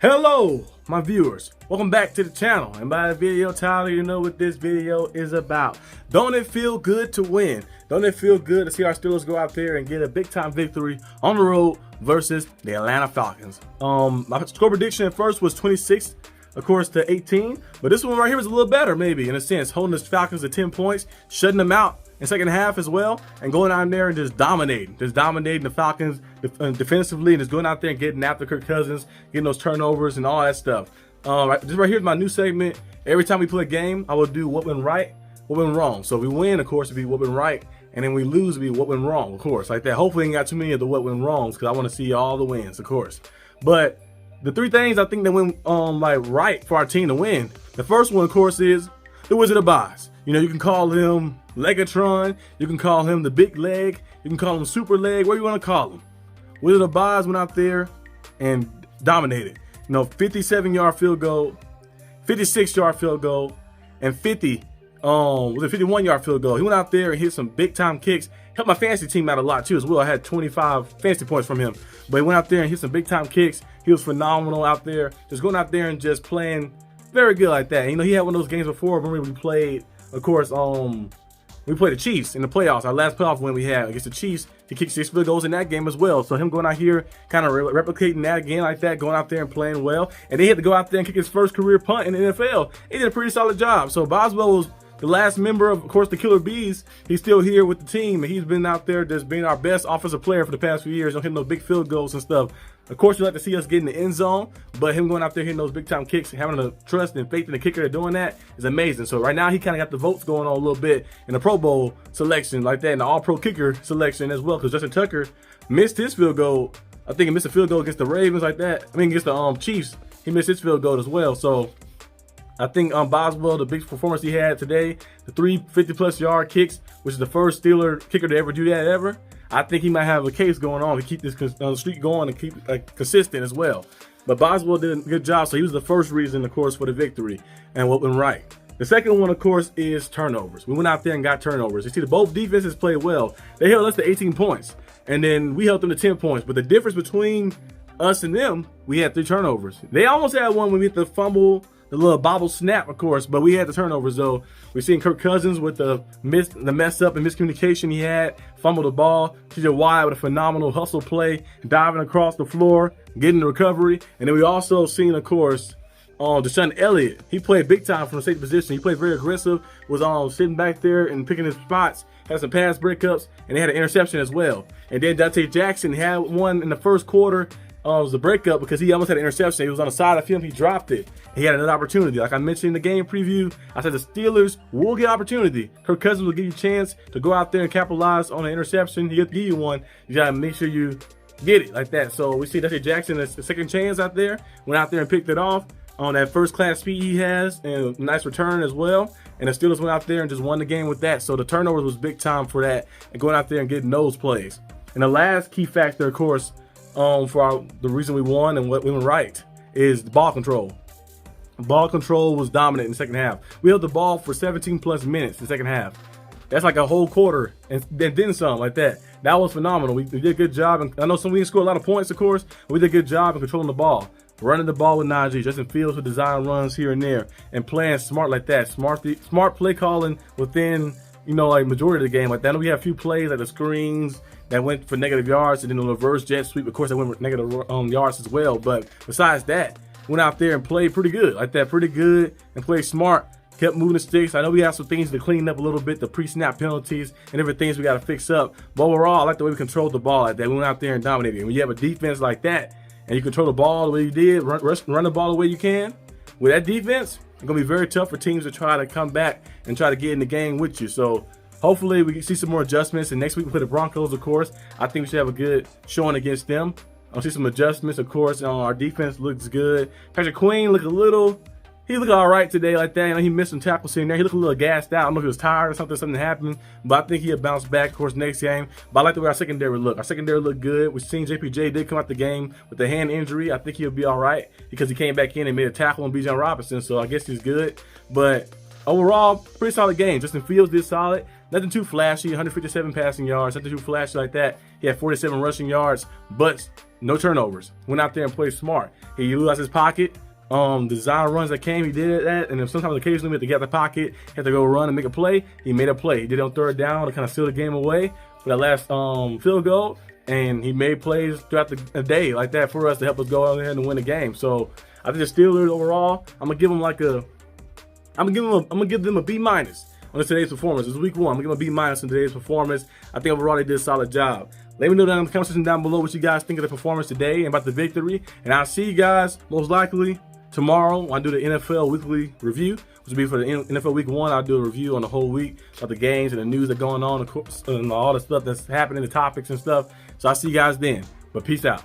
Hello, my viewers. Welcome back to the channel. And by the video title, you know what this video is about. Don't it feel good to win? Don't it feel good to see our Steelers go out there and get a big-time victory on the road versus the Atlanta Falcons? My score prediction at first was 26, of course, to 18. But this one right here was a little better, maybe, in a sense. Holding the Falcons to 10 points, shutting them out in second half as well, and going out there and just dominating the Falcons defensively, and just going out there and getting after Kirk Cousins, getting those turnovers and all that stuff. This right here is my new segment. Every time we play a game, I will do what went right, what went wrong. So if we win, of course, it'll be what went right, and then we lose, it'll be what went wrong, of course, like that. Hopefully, ain't got too many of the what went wrongs, because I want to see all the wins, of course. But the three things I think that went right for our team to win. The first one, of course, is the Wizard of Oz. You know, you can call him Legatron, you can call him the Big Leg, you can call him Super Leg, whatever you want to call him. Wizard of Oz went out there and dominated. You know, 57-yard field goal, 56-yard field goal, and 51-yard field goal. He went out there and hit some big-time kicks. Helped my fantasy team out a lot, too, as well. I had 25 fantasy points from him. But he went out there and hit some big-time kicks. He was phenomenal out there. Just going out there and just playing very good like that. And, you know, he had one of those games before when we played, of course, we played the Chiefs in the playoffs. Our last playoff win we had against the Chiefs, he kicked 6 field goals in that game as well. So him going out here, kind of replicating that again like that, going out there and playing well. And they had to go out there and kick his first career punt in the NFL. He did a pretty solid job. So Boswell was the last member of course, the Killer Bees. He's still here with the team, and he's been out there just being our best offensive player for the past few years, hitting those big field goals and stuff. Of course, you like to see us get in the end zone, but him going out there hitting those big-time kicks, having the trust and faith in the kicker doing that is amazing. So right now, he kind of got the votes going on a little bit in the Pro Bowl selection like that, and the All-Pro kicker selection as well, because Justin Tucker missed his field goal. I think he missed a field goal against the Ravens like that. I mean, against the Chiefs, he missed his field goal as well. So I think Boswell, the big performance he had today, the 3 50-plus yard kicks, which is the first Steeler kicker to ever do that ever. I think he might have a case going on to keep this streak going and keep consistent as well. But Boswell did a good job, so he was the first reason, of course, for the victory and what went right. The second one, of course, is turnovers. We went out there and got turnovers. You see, both defenses played well. They held us to 18 points, and then we held them to 10 points. But the difference between us and them, we had 3 turnovers. They almost had one when we hit the fumble, the little bobble snap, of course, but we had the turnovers, though. We're seeing Kirk Cousins with the mess up and miscommunication he had, fumbled the ball. TJ Watt with a phenomenal hustle play, diving across the floor, getting the recovery. And then we also seen, of course, Deshaun Elliott. He played big time from the safety position. He played very aggressive, was sitting back there and picking his spots, had some pass breakups, and they had an interception as well. And then Dante Jackson had one in the first quarter. It was a breakup because he almost had an interception. He was on the side of him. He dropped it. He had another opportunity. Like I mentioned in the game preview, I said the Steelers will get opportunity. Kirk Cousins will give you a chance to go out there and capitalize on an interception. He'll give you one. You got to make sure you get it like that. So we see Dante Jackson, a second chance out there. Went out there and picked it off on that first-class speed he has, and a nice return as well. And the Steelers went out there and just won the game with that. So the turnovers was big time for that, and going out there and getting those plays. And the last key factor, of course, for the reason we won and what we went right is the ball control. Ball control was dominant in the second half. We held the ball for 17+ minutes in the second half. That's like a whole quarter and then some like that. That was phenomenal. We did a good job. And I know we didn't score a lot of points, of course, but we did a good job in controlling the ball. Running the ball with Najee, Justin Fields with design runs here and there, and playing smart like that. Smart play calling within, you know, like majority of the game like that. I know we had a few plays like the screens that went for negative yards, and then the reverse jet sweep, of course, that went for negative yards as well. But besides that, went out there and played pretty good like that, pretty good, and played smart. Kept moving the sticks. I know we have some things to clean up a little bit, the pre-snap penalties and different things we got to fix up. But overall, I like the way we controlled the ball like that. We went out there and dominated. And when you have a defense like that, and you control the ball the way you did, run the ball the way you can, with that defense, it's going to be very tough for teams to try to come back and try to get in the game with you. So hopefully we can see some more adjustments. And next week we play the Broncos, of course. I think we should have a good showing against them. I'll see some adjustments, of course. Our defense looks good. Patrick Queen he looked all right today like that. You know, he missed some tackles here and there. He looked a little gassed out. I don't know if he was tired or something happened, but I think he'll bounce back, of course, next game. But I like the way our secondary looked. Our secondary looked good. We've seen JPJ did come out the game with a hand injury. I think he'll be all right because he came back in and made a tackle on Bijan Robinson, so I guess he's good. But overall, pretty solid game. Justin Fields did solid. Nothing too flashy, 157 passing yards, nothing too flashy like that. He had 47 rushing yards, but no turnovers. Went out there and played smart. He utilized his pocket. Design runs that came, he did that, and then sometimes occasionally we had to get out the pocket, had to go run and make a play. He made a play. He did it on third down to kind of seal the game away for that last field goal, and he made plays throughout the day like that for us to help us go out there and win the game. So I think the Steelers overall, I'm gonna give them a B minus on today's performance. It's week 1. I'm gonna give them a B minus on today's performance. I think overall they did a solid job. Let me know down in the comment section down below what you guys think of the performance today and about the victory. And I'll see you guys most likely tomorrow when I do the NFL weekly review, which will be for the NFL week 1. I'll do a review on the whole week of the games and the news that's going on and all the stuff that's happening, the topics and stuff. So I'll see you guys then. But peace out.